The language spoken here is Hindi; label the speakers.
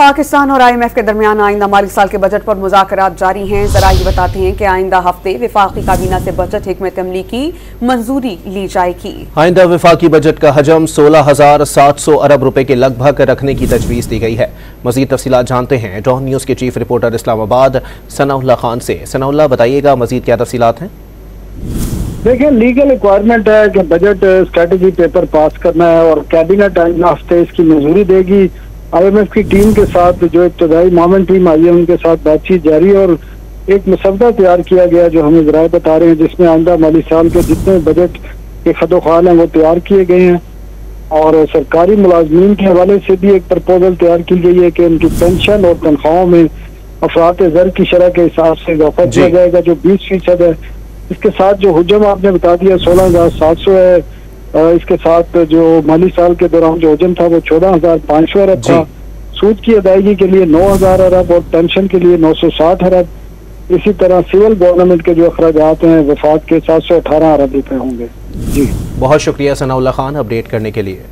Speaker 1: पाकिस्तान और IMF के दरमियान आइंदा माली साल के बजट पर मुज़ाकरात जारी हैं। जरा ये बताते हैं कि आइंदा हफ्ते विफाकी काबीना से बजट हिकमत अमली की मंजूरी ली जाएगी।
Speaker 2: आइंदा विफाकी बजट का हजम 16,700 अरब रुपए के लगभग रखने की तजवीज़ दी गई है। मजीद तफसीलात जानते हैं डॉन न्यूज़ के चीफ रिपोर्टर इस्लामाबाद सनाउल्लाह खान से। सनाउल्लाह, बताइएगा मजीद क्या तफसीलात हैं?
Speaker 3: देखिए, लीगल रिक्वायरमेंट है कि बजट स्ट्रेटजी पेपर पास करना है और कैबिनेट आइंदा हफ्ते इसकी मंजूरी देगी। IMF की टीम के साथ जो इब्तदाई मामन टीम आई है उनके साथ बातचीत जारी है और एक मसवदा तैयार किया गया जो हमें जराए बता रहे हैं, जिसमें आइंदा माली साल के जितने बजट के खदोखाल हैं वो तैयार किए गए हैं और सरकारी मुलाजमीन के हवाले से भी एक प्रपोजल तैयार की गई है कि उनकी पेंशन और तनख्वाहों में अफरात ज़र की शरह के हिसाब से इजाफा किया जाएगा जो 20% है। इसके साथ जो हुजम आपने बता दिया 16,700 है। इसके साथ जो माली साल के दौरान जो हुजम था वो 14,500 अरब था। सूद की अदायगी के लिए 9,000 अरब और पेंशन के लिए 960 अरब। इसी तरह सिविल गवर्नमेंट के जो अखराजात हैं वफाक के 718 अरब रुपए होंगे। जी,
Speaker 2: बहुत शुक्रिया सनाउल्लाह खान अपडेट करने के लिए।